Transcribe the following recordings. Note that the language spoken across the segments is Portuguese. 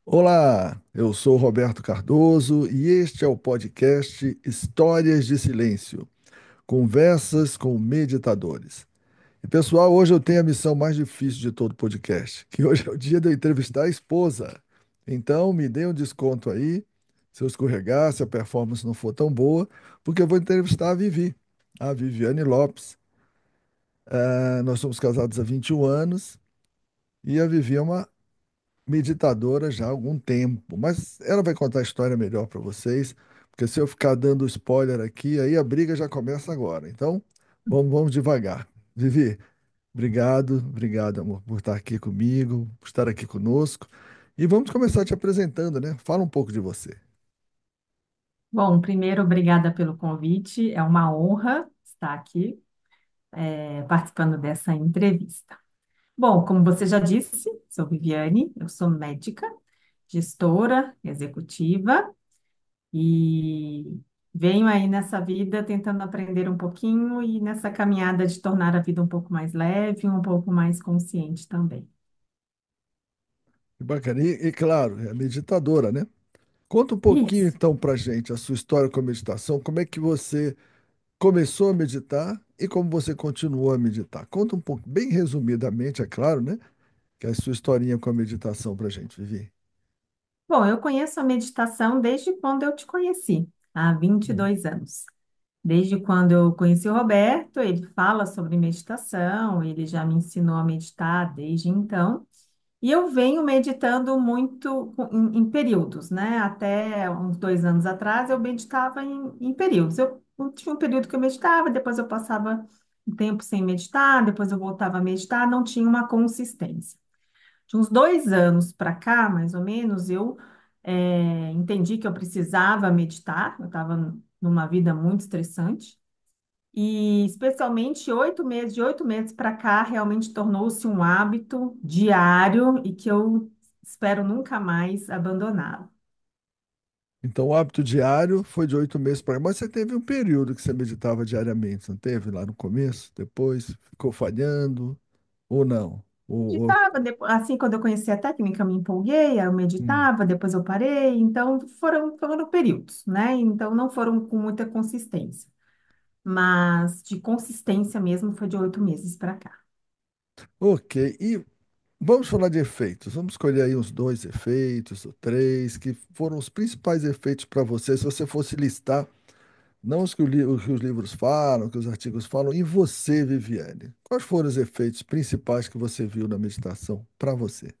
Olá, eu sou Roberto Cardoso e este é o podcast Histórias de Silêncio, conversas com meditadores. E pessoal, hoje eu tenho a missão mais difícil de todo o podcast, que hoje é o dia de eu entrevistar a esposa. Então, me dê um desconto aí, se eu escorregar, se a performance não for tão boa, porque eu vou entrevistar a Viviane Lopes. Nós somos casados há 21 anos e a Vivi é uma meditadora já há algum tempo, mas ela vai contar a história melhor para vocês, porque se eu ficar dando spoiler aqui, aí a briga já começa agora. Então, vamos devagar. Vivi, obrigado, amor, por estar aqui comigo, por estar aqui conosco. E vamos começar te apresentando, né? Fala um pouco de você. Bom, primeiro, obrigada pelo convite. É uma honra estar aqui, participando dessa entrevista. Bom, como você já disse, sou Viviane, eu sou médica, gestora, executiva e venho aí nessa vida tentando aprender um pouquinho e nessa caminhada de tornar a vida um pouco mais leve, um pouco mais consciente também. Que bacana. E claro, é meditadora, né? Conta um pouquinho Isso. então pra gente a sua história com a meditação, como é que você começou a meditar e como você continuou a meditar. Conta um pouco, bem resumidamente, é claro, né? Que é a sua historinha com a meditação pra gente, Vivi. Bom, eu conheço a meditação desde quando eu te conheci, há vinte e Hum. dois anos. Desde quando eu conheci o Roberto, ele fala sobre meditação, ele já me ensinou a meditar desde então. E eu venho meditando muito em períodos, né? Até uns 2 anos atrás eu meditava em períodos. Eu tinha um período que eu meditava, depois eu passava um tempo sem meditar, depois eu voltava a meditar, não tinha uma consistência. De uns 2 anos para cá, mais ou menos, eu entendi que eu precisava meditar, eu estava numa vida muito estressante. E especialmente 8 meses, de 8 meses para cá, realmente tornou-se um hábito diário e que eu espero nunca mais abandoná-lo. Então, o hábito diário foi de 8 meses para cá. Mas você teve um período que você meditava diariamente, não teve? Lá no começo, depois ficou falhando, ou não? Meditava, assim, quando eu conheci a técnica, eu me empolguei, aí eu Hum. meditava, depois eu parei, então foram períodos, né? Então não foram com muita consistência, mas de consistência mesmo foi de 8 meses para cá. Ok, e vamos falar de efeitos. Vamos escolher aí uns dois efeitos ou três que foram os principais efeitos para você, se você fosse listar. Não os que os livros falam, que os artigos falam, e você, Viviane? Quais foram os efeitos principais que você viu na meditação para você?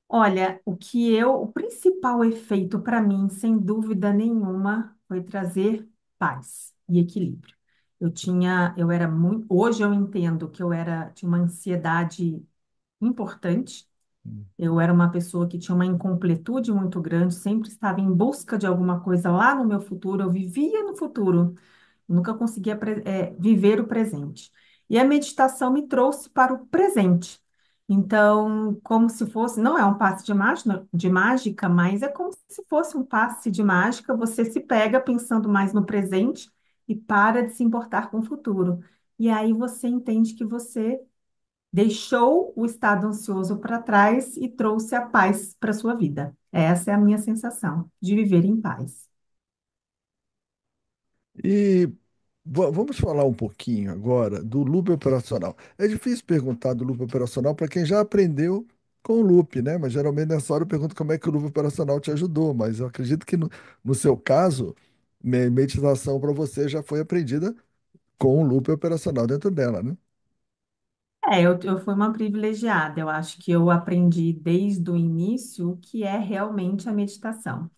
Olha, o principal efeito para mim, sem dúvida nenhuma, foi trazer paz e equilíbrio. Eu era muito, hoje eu entendo que tinha uma ansiedade importante. Hum. Eu era uma pessoa que tinha uma incompletude muito grande, sempre estava em busca de alguma coisa lá no meu futuro, eu vivia no futuro, nunca conseguia viver o presente. E a meditação me trouxe para o presente. Então, como se fosse, não é um passe de mágica, mas é como se fosse um passe de mágica. Você se pega pensando mais no presente e para de se importar com o futuro. E aí você entende que você deixou o estado ansioso para trás e trouxe a paz para sua vida. Essa é a minha sensação de viver em paz. E vamos falar um pouquinho agora do loop operacional. É difícil perguntar do loop operacional para quem já aprendeu com o loop, né? Mas geralmente nessa hora eu pergunto como é que o loop operacional te ajudou. Mas eu acredito que no seu caso, meditação para você já foi aprendida com o loop operacional dentro dela, né? Eu fui uma privilegiada. Eu acho que eu aprendi desde o início o que é realmente a meditação.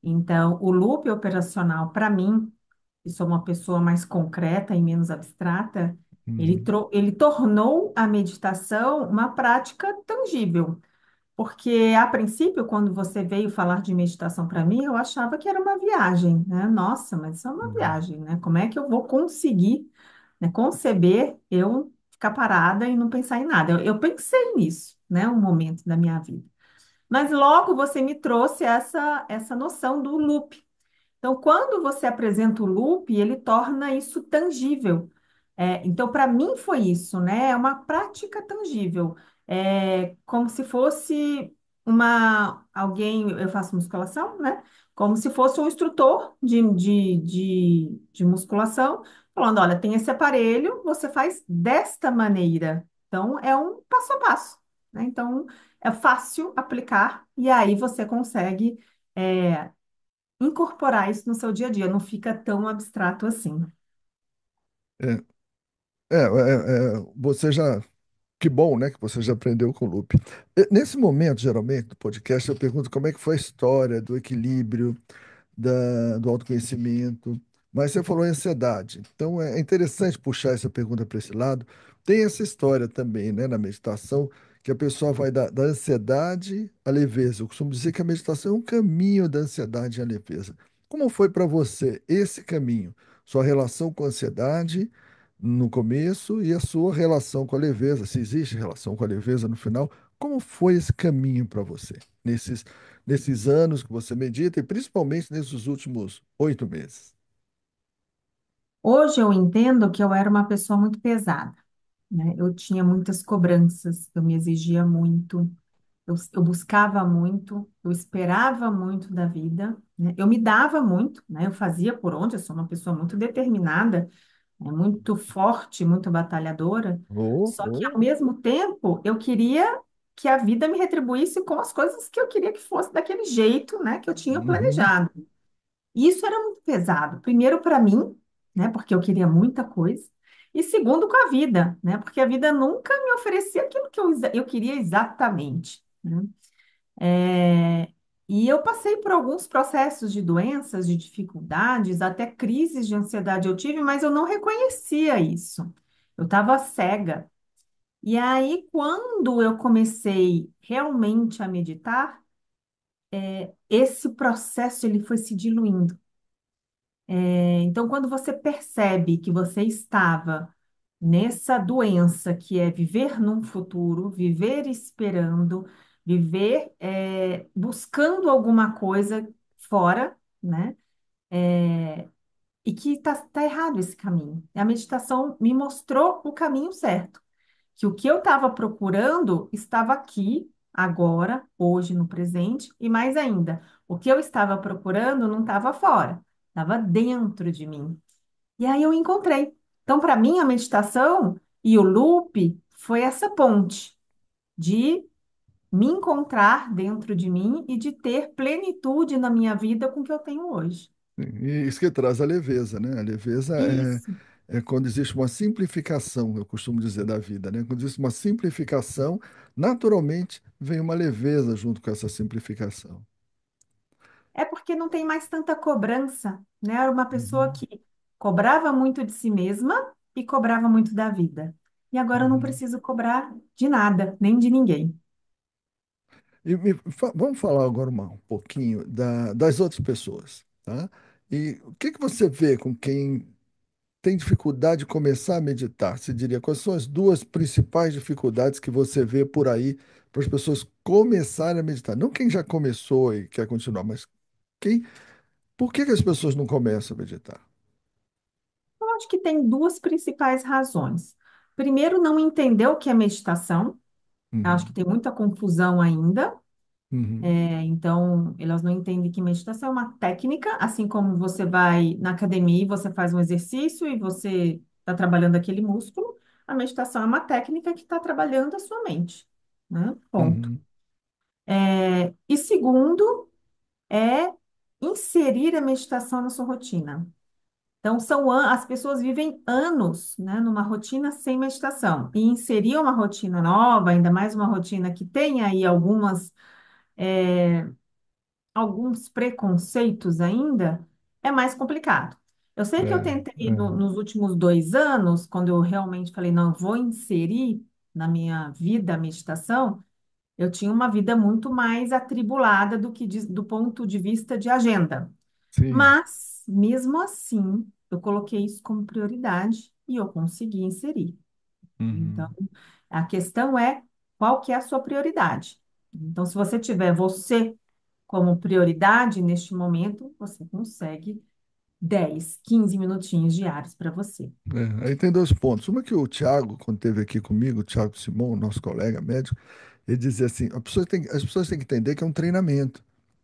Então, o loop operacional, para mim, que sou uma pessoa mais concreta e menos abstrata, Uhum. ele tornou a meditação uma prática tangível. Porque, a princípio, quando você veio falar de meditação para mim, eu achava que era uma viagem, né? Nossa, mas isso é uma Uhum. viagem, né? Como é que eu vou conseguir, né, conceber eu ficar parada e não pensar em nada? Eu pensei nisso, né? Um momento da minha vida. Mas logo você me trouxe essa noção do loop. Então, quando você apresenta o loop, ele torna isso tangível. Então, para mim foi isso, né? É uma prática tangível. É como se fosse. alguém, eu faço musculação, né? Como se fosse um instrutor de musculação, falando, olha, tem esse aparelho, você faz desta maneira. Então, é um passo a passo, né? Então, é fácil aplicar e aí você consegue, incorporar isso no seu dia a dia, não fica tão abstrato assim. É, você já. Que bom, né, que você já aprendeu com o loop. Nesse momento, geralmente, do podcast, eu pergunto como é que foi a história do equilíbrio, do autoconhecimento, mas você falou em ansiedade. Então é interessante puxar essa pergunta para esse lado. Tem essa história também, né, na meditação, que a pessoa vai da ansiedade à leveza. Eu costumo dizer que a meditação é um caminho da ansiedade à leveza. Como foi para você esse caminho? Sua relação com a ansiedade no começo e a sua relação com a leveza, se existe relação com a leveza no final, como foi esse caminho para você nesses anos que você medita e principalmente nesses últimos 8 meses? Hoje eu entendo que eu era uma pessoa muito pesada, né? Eu tinha muitas cobranças, eu me exigia muito, eu buscava muito, eu esperava muito da vida, né? Eu me dava muito, né? Eu fazia por onde, eu sou uma pessoa muito determinada, né? Muito forte, muito batalhadora, Oh, só que ao oh. mesmo tempo eu queria que a vida me retribuísse com as coisas que eu queria que fosse daquele jeito, né? Que eu tinha Uhum, planejado. E isso era muito pesado. Primeiro para mim, né, porque eu queria muita coisa, e segundo com a vida, né, porque a vida nunca me oferecia aquilo que eu queria exatamente, né? É, e eu passei por alguns processos de doenças, de dificuldades, até crises de ansiedade eu tive, mas eu não reconhecia isso. Eu estava cega. E aí, quando eu comecei realmente a meditar, esse processo ele foi se diluindo. Então, quando você percebe que você estava nessa doença que é viver num futuro, viver esperando, viver buscando alguma coisa fora, né? E que tá errado esse caminho. A meditação me mostrou o caminho certo, que o que eu estava procurando estava aqui, agora, hoje, no presente, e mais ainda, o que eu estava procurando não estava fora, estava dentro de mim. E aí eu encontrei. Então, para mim, a meditação e o loop foi essa ponte de me encontrar dentro de mim e de ter plenitude na minha vida com o que eu tenho hoje. e isso que traz a leveza, né? A leveza Isso. é quando existe uma simplificação, eu costumo dizer, da vida, né? Quando existe uma simplificação, naturalmente vem uma leveza junto com essa simplificação. É porque não tem mais tanta cobrança, né? Era uma pessoa Uhum, que cobrava muito de si mesma e cobrava muito da vida. E agora eu não uhum. preciso cobrar de nada, nem de ninguém. Vamos falar agora um pouquinho das outras pessoas, tá? E o que que você vê com quem tem dificuldade de começar a meditar? Você diria, quais são as duas principais dificuldades que você vê por aí para as pessoas começarem a meditar? Não quem já começou e quer continuar, mas quem, por que que as pessoas não começam a meditar? Eu acho que tem duas principais razões. Primeiro, não entender o que é meditação. Eu acho que Uhum, tem muita confusão ainda. uhum, Então, elas não entendem que meditação é uma técnica, assim como você vai na academia e você faz um exercício e você está trabalhando aquele músculo, a meditação é uma técnica que está trabalhando a sua mente, né? Ponto. uhum, E segundo, é inserir a meditação na sua rotina. Então, as pessoas vivem anos, né, numa rotina sem meditação. E inserir uma rotina nova, ainda mais uma rotina que tem aí alguns preconceitos ainda, é mais complicado. Eu sei que eu é, tentei é, nos últimos 2 anos, quando eu realmente falei, não, eu vou inserir na minha vida a meditação, eu tinha uma vida muito mais atribulada do ponto de vista de agenda. sim, Mas, mesmo assim, eu coloquei isso como prioridade e eu consegui inserir. Então, uhum, a questão é qual que é a sua prioridade. Então, se você tiver você como prioridade neste momento, você consegue 10, 15 minutinhos diários para você. Aí tem dois pontos. Uma que o Tiago, quando esteve aqui comigo, o Tiago Simon, nosso colega médico, Ele dizia assim, as pessoas têm que entender que é um treinamento.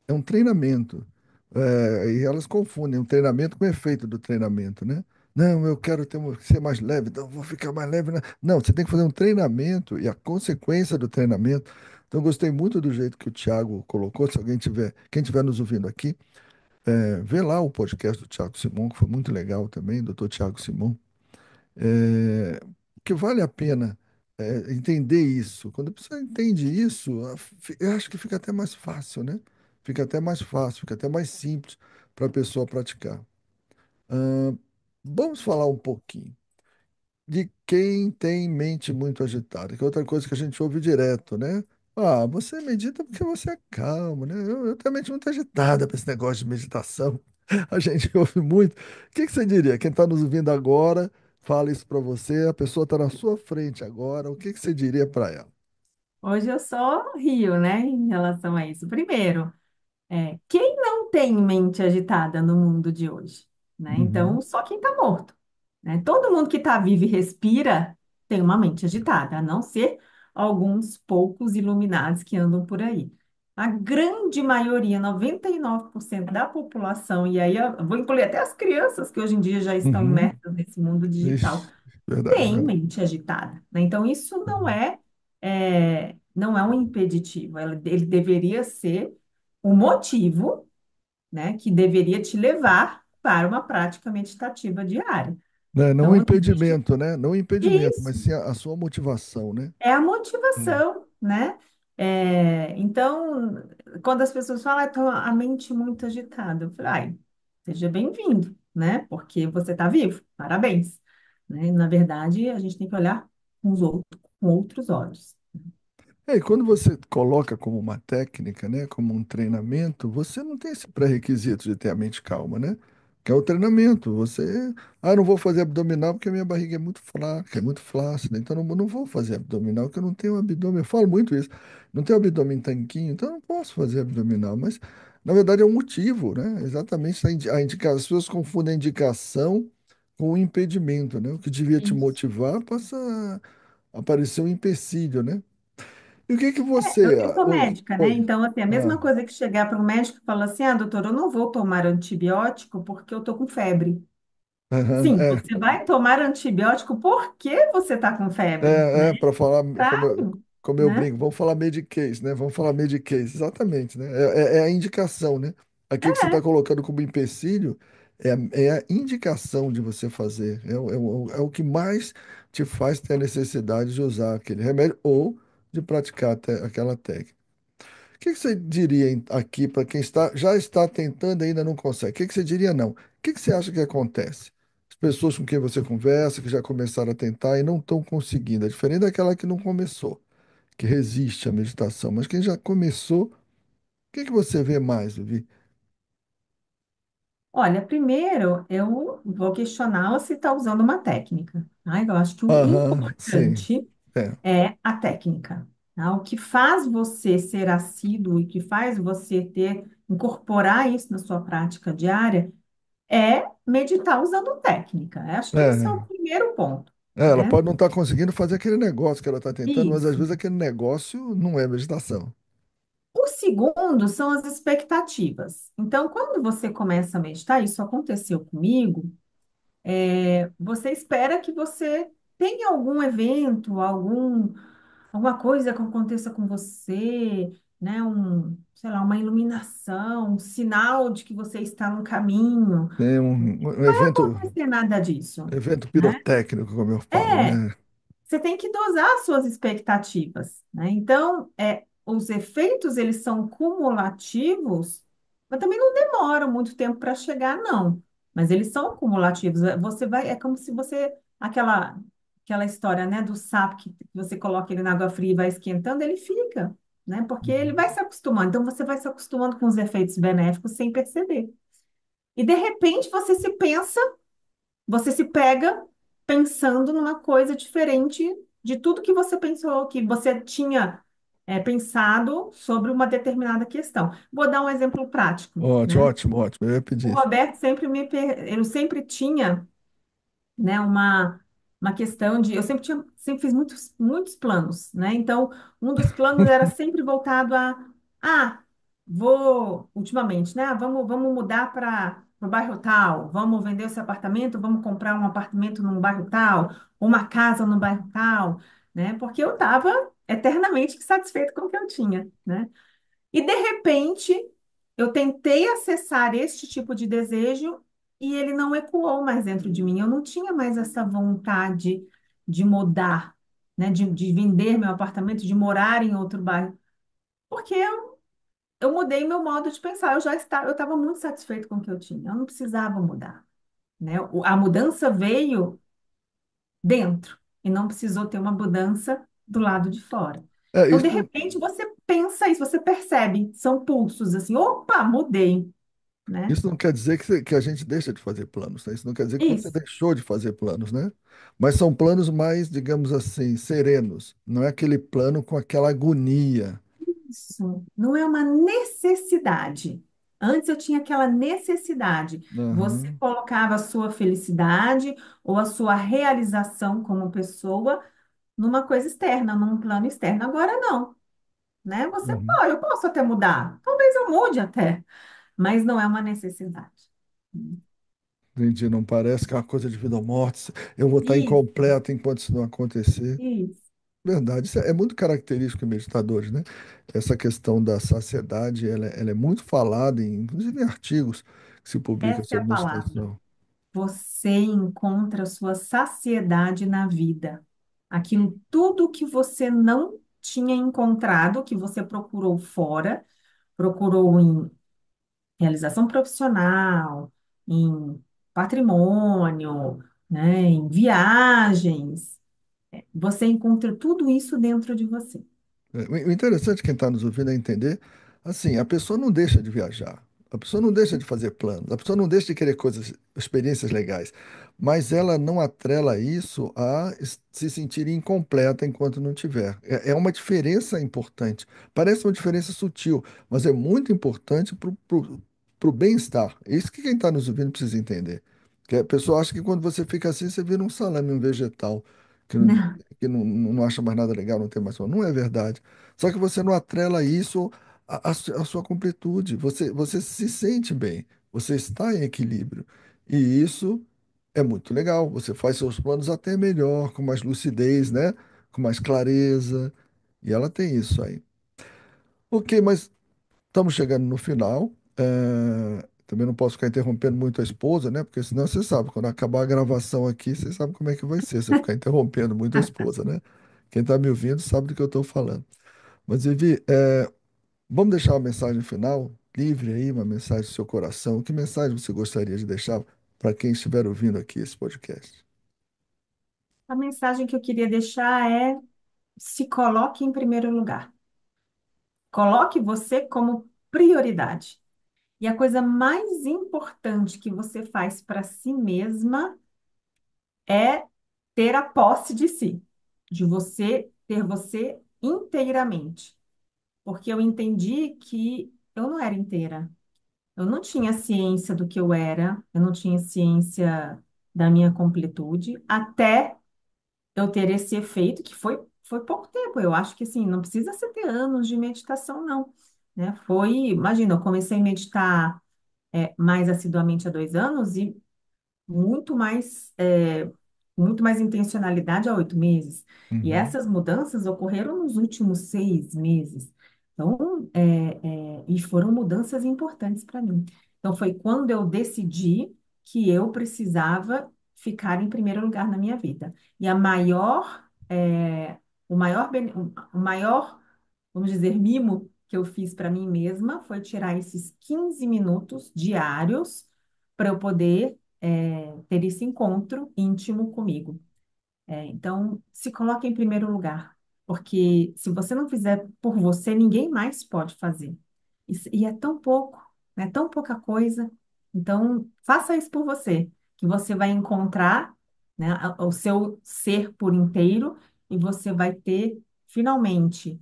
É um treinamento. E elas confundem um treinamento com o efeito do treinamento, né? Não, eu quero ser mais leve, então eu vou ficar mais leve, né? Não, você tem que fazer um treinamento e a consequência do treinamento. Então, eu gostei muito do jeito que o Thiago colocou. Se alguém tiver, quem estiver nos ouvindo aqui, vê lá o podcast do Thiago Simon, que foi muito legal também, doutor Thiago Simon. É, que vale a pena entender isso. Quando a pessoa entende isso, eu acho que fica até mais fácil, né? Fica até mais fácil, fica até mais simples para a pessoa praticar. Ah, vamos falar um pouquinho de quem tem mente muito agitada, que é outra coisa que a gente ouve direto, né? Ah, você medita porque você é calmo, né? Eu tenho a mente muito agitada para esse negócio de meditação. A gente ouve muito. O que que você diria? Quem está nos ouvindo agora, fala isso para você, a pessoa está na sua frente agora, o que que você diria para ela? Hoje eu só rio, né, em relação a isso. Primeiro, quem não tem mente agitada no mundo de hoje, né? Uhum. Então, só quem está morto, né? Todo mundo que está vivo e respira tem uma mente agitada, a não ser alguns poucos iluminados que andam por aí. A grande maioria, 99% da população, e aí eu vou incluir até as crianças que hoje em dia já estão Uhum. imersas nesse mundo digital, Ixi, verdade, tem verdade. mente agitada, né? Então, isso Uhum. não é um impeditivo, ele deveria ser o motivo, né, que deveria te levar para uma prática meditativa diária. Né, não Então, um não existe impedimento, né? Não um impedimento, mas isso, sim a sua motivação, né? é a É. motivação, né? Então, quando as pessoas falam, "Tô a mente muito agitada", eu falo, ai, seja bem-vindo, né? Porque você está vivo, parabéns. Né? Na verdade, a gente tem que olhar com outros olhos. E quando você coloca como uma técnica, né, como um treinamento, você não tem esse pré-requisito de ter a mente calma, né? Que é o treinamento. Eu não vou fazer abdominal porque a minha barriga é muito fraca, é muito flácida, então não vou fazer abdominal porque eu não tenho abdômen. Eu falo muito isso. Não tenho abdômen tanquinho, então eu não posso fazer abdominal. Mas, na verdade, é um motivo, né? Exatamente as pessoas confundem a indicação com o impedimento, né? O que devia te Isso. motivar passa a aparecer um empecilho, né? E o que que você Eu sou médica, né? Oi. Então, assim, a Ah, mesma coisa que chegar para um médico e falar assim, doutor, eu não vou tomar antibiótico porque eu tô com febre. aham, Sim, você vai tomar antibiótico porque você está com febre, né? para falar Claro, como eu né? brinco, vamos falar Medicaid, né? Vamos falar Medicaid, exatamente, né? É a indicação, né? Aqui que você está É, colocando como empecilho é a indicação de você fazer, é o que mais te faz ter a necessidade de usar aquele remédio ou de praticar aquela técnica. O que que você diria aqui para quem já está tentando e ainda não consegue? O que que você diria não? O que que você acha que acontece? As pessoas com quem você conversa, que já começaram a tentar e não estão conseguindo. É diferente daquela que não começou, que resiste à meditação. Mas quem já começou, o que que você vê mais, Vivi? olha, primeiro eu vou questionar se está usando uma técnica. Tá? Eu acho que o Aham, sim. importante É, é a técnica. Tá? O que faz você ser assíduo e que faz você incorporar isso na sua prática diária é meditar usando técnica. Eu acho que esse é o é, primeiro ponto, ela né? pode não estar conseguindo fazer aquele negócio que ela está tentando, mas às Isso. vezes aquele negócio não é meditação. O segundo são as expectativas. Então, quando você começa a meditar, isso aconteceu comigo, você espera que você tenha algum evento, alguma coisa que aconteça com você, né? Sei lá, uma iluminação, um sinal de que você está no caminho. Tem um evento, Não vai ser nada disso, evento né? pirotécnico, como eu falo, É, né? você tem que dosar as suas expectativas, né? Então, os efeitos, eles são cumulativos, mas também não demoram muito tempo para chegar, não. Mas eles são cumulativos. É como se aquela história, né, do sapo que você coloca ele na água fria e vai esquentando, ele fica, né? Porque ele vai se acostumando. Então, você vai se acostumando com os efeitos benéficos sem perceber. E, de repente, você se pega pensando numa coisa diferente de tudo que você pensou, que você tinha pensado sobre uma determinada questão. Vou dar um exemplo prático, Ótimo, né? ótimo, ótimo. Eu ia O pedir isso. Roberto sempre ele sempre tinha, né, uma questão de, eu sempre fiz muitos planos, né? Então, um dos planos era sempre voltado ah, ultimamente, né? Vamos mudar para o bairro tal, vamos vender esse apartamento, vamos comprar um apartamento num bairro tal, uma casa no bairro tal, né? Porque eu estava eternamente satisfeito com o que eu tinha, né? E de repente, eu tentei acessar este tipo de desejo e ele não ecoou mais dentro de mim. Eu não tinha mais essa vontade de mudar, né? De vender meu apartamento, de morar em outro bairro, porque eu mudei meu modo de pensar. Eu estava muito satisfeito com o que eu tinha. Eu não precisava mudar, né? A mudança veio dentro e não precisou ter uma mudança do lado de fora. É, Então, de isso, repente, você pensa isso, você percebe, são pulsos assim, opa, mudei, né? isso não quer dizer que a gente deixa de fazer planos, né? Isso não quer dizer que você Isso, deixou de fazer planos, né? Mas são planos mais, digamos assim, serenos. Não é aquele plano com aquela agonia. isso. Não é uma necessidade. Antes eu tinha aquela necessidade. Você Aham, colocava a sua felicidade ou a sua realização como pessoa numa coisa externa, num plano externo. Agora não, né? uhum. Eu posso até mudar. Talvez eu mude até, mas não é uma necessidade. Entendi, não parece que é uma coisa de vida ou morte. Eu vou estar Isso, incompleto enquanto isso não acontecer. isso. Verdade, isso é muito característico em meditadores, né? Essa questão da saciedade, ela é muito falada, inclusive em artigos que se publicam Essa é a sobre palavra. meditação. Você encontra a sua saciedade na vida. Aquilo tudo que você não tinha encontrado, que você procurou fora, procurou em realização profissional, em patrimônio, né, em viagens. Você encontra tudo isso dentro de você. O interessante, quem está nos ouvindo, é entender, assim, a pessoa não deixa de viajar, a pessoa não deixa de fazer planos, a pessoa não deixa de querer coisas, experiências legais, mas ela não atrela isso a se sentir incompleta enquanto não tiver. É uma diferença importante. Parece uma diferença sutil, mas é muito importante para o bem-estar. É isso que quem está nos ouvindo precisa entender. Que a pessoa acha que quando você fica assim, você vira um salame, um vegetal, que não, não acha mais nada legal, não tem mais. Não é verdade. Só que você não atrela isso à sua completude. Você se sente bem, você está em equilíbrio. E isso é muito legal. Você faz seus planos até melhor, com mais lucidez, né? Com mais clareza. E ela tem isso aí. Ok, mas estamos chegando no final. Também não posso ficar interrompendo muito a esposa, né? Porque senão você sabe, quando acabar a gravação aqui, você sabe como é que vai ser, você ficar interrompendo muito a esposa, né? Quem está me ouvindo sabe do que eu estou falando. Mas, Vivi, vamos deixar uma mensagem final, livre aí, uma mensagem do seu coração. Que mensagem você gostaria de deixar para quem estiver ouvindo aqui esse podcast? A mensagem que eu queria deixar é: se coloque em primeiro lugar. Coloque você como prioridade. E a coisa mais importante que você faz para si mesma é ter a posse de si, de você ter você inteiramente. Porque eu entendi que eu não era inteira. Eu não tinha ciência do que eu era, eu não tinha ciência da minha completude, até eu ter esse efeito, que foi pouco tempo. Eu acho que assim, não precisa ser ter anos de meditação, não. Né? Imagina, eu comecei a meditar mais assiduamente há 2 anos e muito mais, muito mais intencionalidade há 8 meses. E Uhum. essas mudanças ocorreram nos últimos 6 meses. Então, e foram mudanças importantes para mim. Então, foi quando eu decidi que eu precisava ficar em primeiro lugar na minha vida. E o maior, vamos dizer, mimo que eu fiz para mim mesma foi tirar esses 15 minutos diários para eu poder ter esse encontro íntimo comigo. Então, se coloque em primeiro lugar, porque se você não fizer por você, ninguém mais pode fazer. E é tão pouco, é tão pouca coisa. Então, faça isso por você, que você vai encontrar, né, o seu ser por inteiro e você vai ter finalmente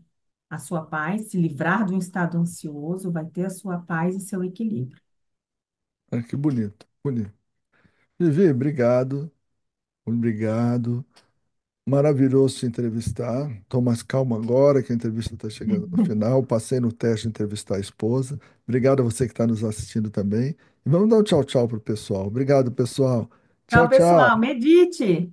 a sua paz, se livrar de um estado ansioso, vai ter a sua paz e seu equilíbrio. Que bonito, bonito. Vivi, obrigado. Obrigado. Maravilhoso te entrevistar. Estou mais calmo agora que a entrevista está chegando no final. Passei no teste de entrevistar a esposa. Obrigado a você que está nos assistindo também. E vamos dar um tchau, tchau para o pessoal. Obrigado, pessoal. Tchau, Tchau, pessoal. tchau. Medite.